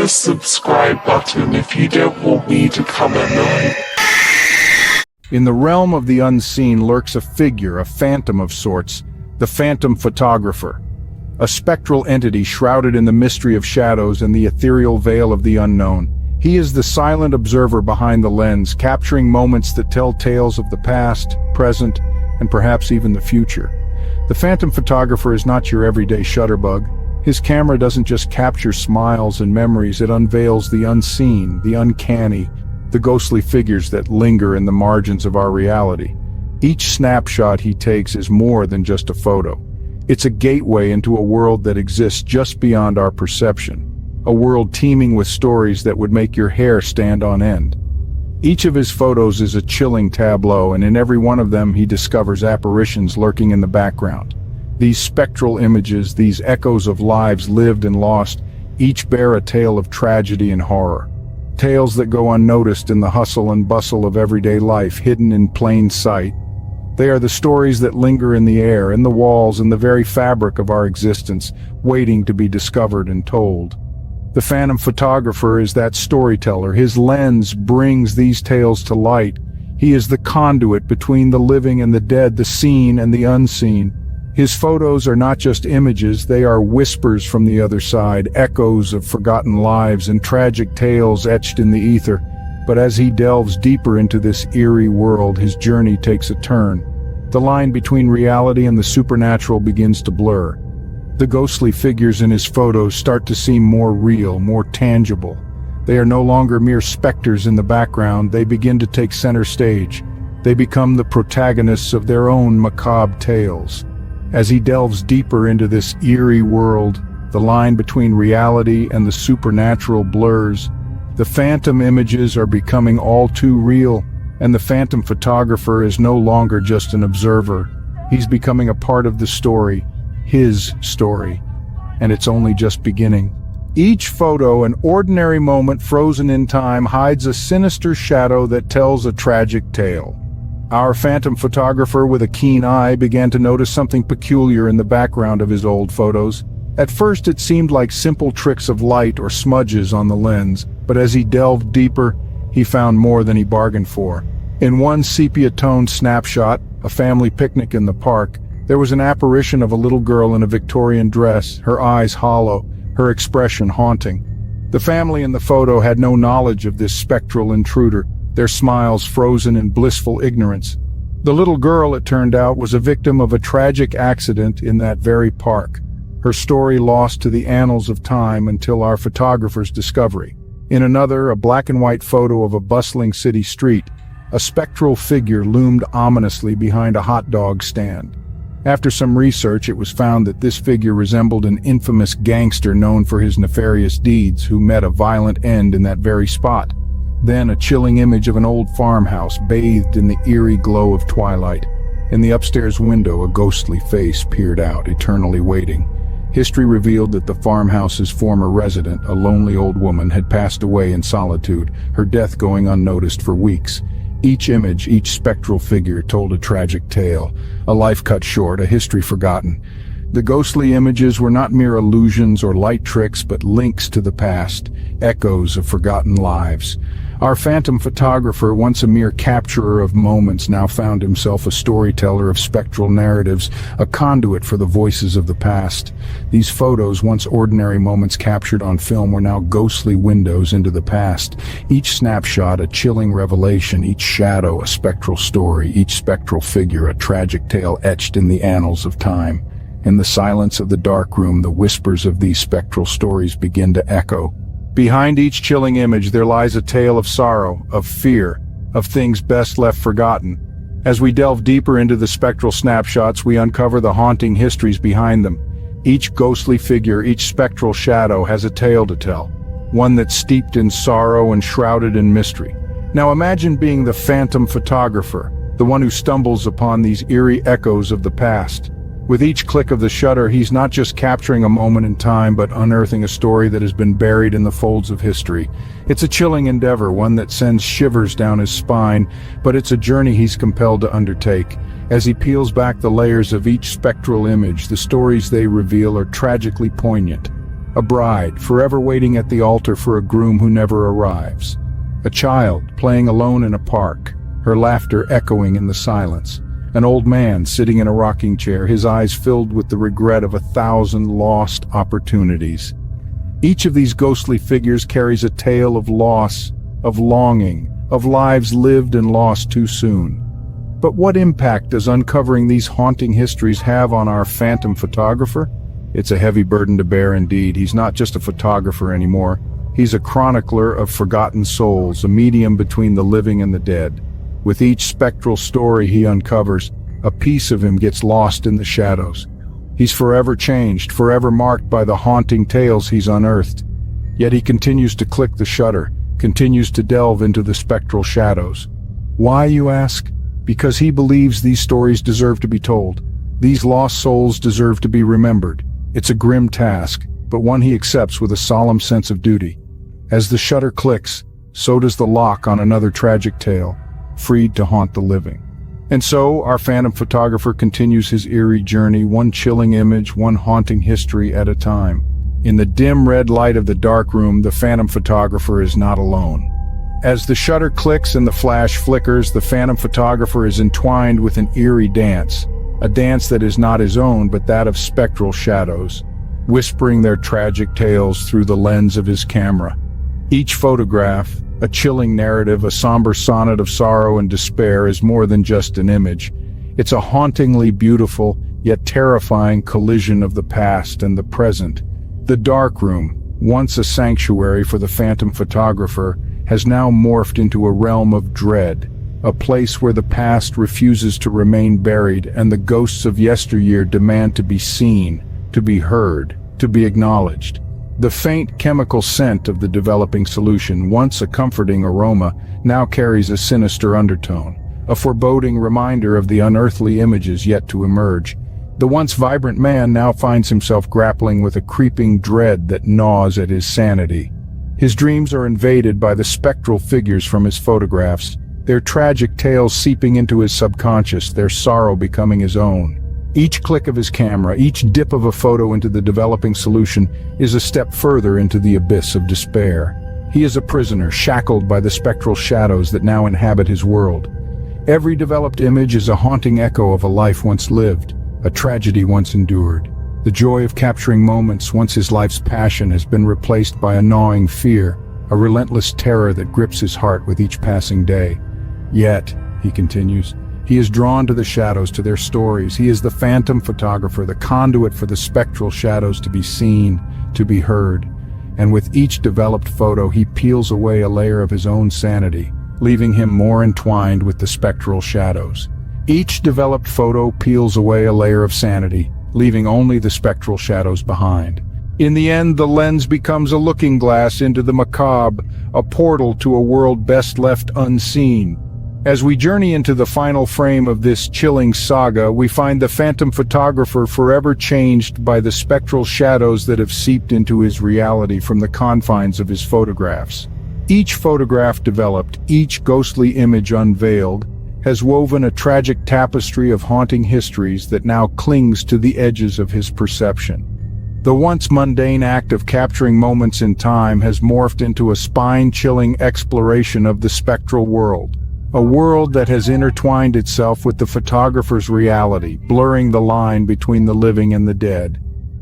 the subscribe button if you don't want me to come annoy. In the realm of the unseen lurks a figure, a phantom of sorts, the phantom photographer. A spectral entity shrouded in the mystery of shadows and the ethereal veil of the unknown. He is the silent observer behind the lens, capturing moments that tell tales of the past, present, and perhaps even the future. The phantom photographer is not your everyday shutterbug. His camera doesn't just capture smiles and memories, it unveils the unseen, the uncanny, the ghostly figures that linger in the margins of our reality. Each snapshot he takes is more than just a photo. It's a gateway into a world that exists just beyond our perception, a world teeming with stories that would make your hair stand on end. Each of his photos is a chilling tableau, and in every one of them he discovers apparitions lurking in the background. These spectral images, these echoes of lives lived and lost, each bear a tale of tragedy and horror. Tales that go unnoticed in the hustle and bustle of everyday life, hidden in plain sight. They are the stories that linger in the air, in the walls, in the very fabric of our existence, waiting to be discovered and told. The phantom photographer is that storyteller. His lens brings these tales to light. He is the conduit between the living and the dead, the seen and the unseen. His photos are not just images, they are whispers from the other side, echoes of forgotten lives and tragic tales etched in the ether. But as he delves deeper into this eerie world, his journey takes a turn. The line between reality and the supernatural begins to blur. The ghostly figures in his photos start to seem more real, more tangible. They are no longer mere specters in the background, they begin to take center stage. They become the protagonists of their own macabre tales. As he delves deeper into this eerie world, the line between reality and the supernatural blurs. The phantom images are becoming all too real, and the phantom photographer is no longer just an observer. He's becoming a part of the story, his story, and it's only just beginning. Each photo, an ordinary moment frozen in time, hides a sinister shadow that tells a tragic tale. Our phantom photographer, with a keen eye, began to notice something peculiar in the background of his old photos. At first it seemed like simple tricks of light or smudges on the lens, but as he delved deeper, he found more than he bargained for. In one sepia-toned snapshot, a family picnic in the park, there was an apparition of a little girl in a Victorian dress, her eyes hollow, her expression haunting. The family in the photo had no knowledge of this spectral intruder, their smiles frozen in blissful ignorance. The little girl, it turned out, was a victim of a tragic accident in that very park, her story lost to the annals of time until our photographer's discovery. In another, a black and white photo of a bustling city street, a spectral figure loomed ominously behind a hot dog stand. After some research, it was found that this figure resembled an infamous gangster known for his nefarious deeds who met a violent end in that very spot. Then a chilling image of an old farmhouse bathed in the eerie glow of twilight. In the upstairs window, a ghostly face peered out, eternally waiting. History revealed that the farmhouse's former resident, a lonely old woman, had passed away in solitude, her death going unnoticed for weeks. Each image, each spectral figure told a tragic tale, a life cut short, a history forgotten. The ghostly images were not mere illusions or light tricks, but links to the past, echoes of forgotten lives. Our phantom photographer, once a mere capturer of moments, now found himself a storyteller of spectral narratives, a conduit for the voices of the past. These photos, once ordinary moments captured on film, were now ghostly windows into the past. Each snapshot a chilling revelation, each shadow a spectral story, each spectral figure a tragic tale etched in the annals of time. In the silence of the dark room, the whispers of these spectral stories begin to echo. Behind each chilling image there lies a tale of sorrow, of fear, of things best left forgotten. As we delve deeper into the spectral snapshots, we uncover the haunting histories behind them. Each ghostly figure, each spectral shadow has a tale to tell, one that's steeped in sorrow and shrouded in mystery. Now imagine being the phantom photographer, the one who stumbles upon these eerie echoes of the past. With each click of the shutter, he's not just capturing a moment in time, but unearthing a story that has been buried in the folds of history. It's a chilling endeavor, one that sends shivers down his spine, but it's a journey he's compelled to undertake. As he peels back the layers of each spectral image, the stories they reveal are tragically poignant. A bride, forever waiting at the altar for a groom who never arrives. A child, playing alone in a park, her laughter echoing in the silence. An old man sitting in a rocking chair, his eyes filled with the regret of 1,000 lost opportunities. Each of these ghostly figures carries a tale of loss, of longing, of lives lived and lost too soon. But what impact does uncovering these haunting histories have on our phantom photographer? It's a heavy burden to bear indeed. He's not just a photographer anymore. He's a chronicler of forgotten souls, a medium between the living and the dead. With each spectral story he uncovers, a piece of him gets lost in the shadows. He's forever changed, forever marked by the haunting tales he's unearthed. Yet he continues to click the shutter, continues to delve into the spectral shadows. Why, you ask? Because he believes these stories deserve to be told. These lost souls deserve to be remembered. It's a grim task, but one he accepts with a solemn sense of duty. As the shutter clicks, so does the lock on another tragic tale, freed to haunt the living. And so, our phantom photographer continues his eerie journey, one chilling image, one haunting history at a time. In the dim red light of the dark room, the phantom photographer is not alone. As the shutter clicks and the flash flickers, the phantom photographer is entwined with an eerie dance. A dance that is not his own, but that of spectral shadows, whispering their tragic tales through the lens of his camera. Each photograph, a chilling narrative, a somber sonnet of sorrow and despair, is more than just an image. It's a hauntingly beautiful, yet terrifying collision of the past and the present. The dark room, once a sanctuary for the phantom photographer, has now morphed into a realm of dread, a place where the past refuses to remain buried and the ghosts of yesteryear demand to be seen, to be heard, to be acknowledged. The faint chemical scent of the developing solution, once a comforting aroma, now carries a sinister undertone, a foreboding reminder of the unearthly images yet to emerge. The once vibrant man now finds himself grappling with a creeping dread that gnaws at his sanity. His dreams are invaded by the spectral figures from his photographs, their tragic tales seeping into his subconscious, their sorrow becoming his own. Each click of his camera, each dip of a photo into the developing solution is a step further into the abyss of despair. He is a prisoner, shackled by the spectral shadows that now inhabit his world. Every developed image is a haunting echo of a life once lived, a tragedy once endured. The joy of capturing moments once his life's passion has been replaced by a gnawing fear, a relentless terror that grips his heart with each passing day. Yet, he continues, he is drawn to the shadows, to their stories. He is the phantom photographer, the conduit for the spectral shadows to be seen, to be heard. And with each developed photo, he peels away a layer of his own sanity, leaving him more entwined with the spectral shadows. Each developed photo peels away a layer of sanity, leaving only the spectral shadows behind. In the end, the lens becomes a looking glass into the macabre, a portal to a world best left unseen. As we journey into the final frame of this chilling saga, we find the phantom photographer forever changed by the spectral shadows that have seeped into his reality from the confines of his photographs. Each photograph developed, each ghostly image unveiled, has woven a tragic tapestry of haunting histories that now clings to the edges of his perception. The once mundane act of capturing moments in time has morphed into a spine-chilling exploration of the spectral world. A world that has intertwined itself with the photographer's reality, blurring the line between the living and the dead.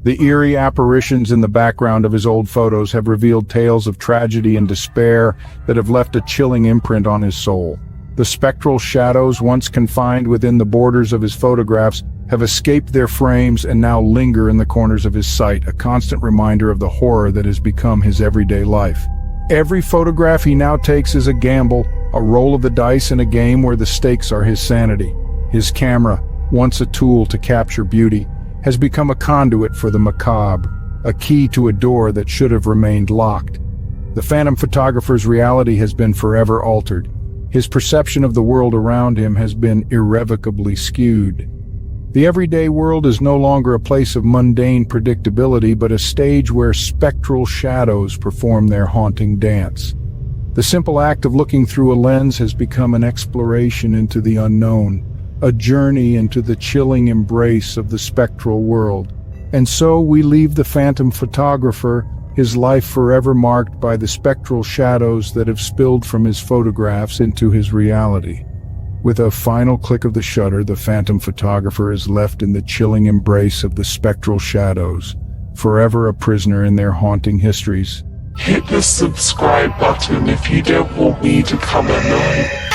The eerie apparitions in the background of his old photos have revealed tales of tragedy and despair that have left a chilling imprint on his soul. The spectral shadows, once confined within the borders of his photographs, have escaped their frames and now linger in the corners of his sight, a constant reminder of the horror that has become his everyday life. Every photograph he now takes is a gamble, a roll of the dice in a game where the stakes are his sanity. His camera, once a tool to capture beauty, has become a conduit for the macabre, a key to a door that should have remained locked. The phantom photographer's reality has been forever altered. His perception of the world around him has been irrevocably skewed. The everyday world is no longer a place of mundane predictability, but a stage where spectral shadows perform their haunting dance. The simple act of looking through a lens has become an exploration into the unknown, a journey into the chilling embrace of the spectral world. And so we leave the phantom photographer, his life forever marked by the spectral shadows that have spilled from his photographs into his reality. With a final click of the shutter, the phantom photographer is left in the chilling embrace of the spectral shadows, forever a prisoner in their haunting histories. Hit the subscribe button if you don't want me to come at night.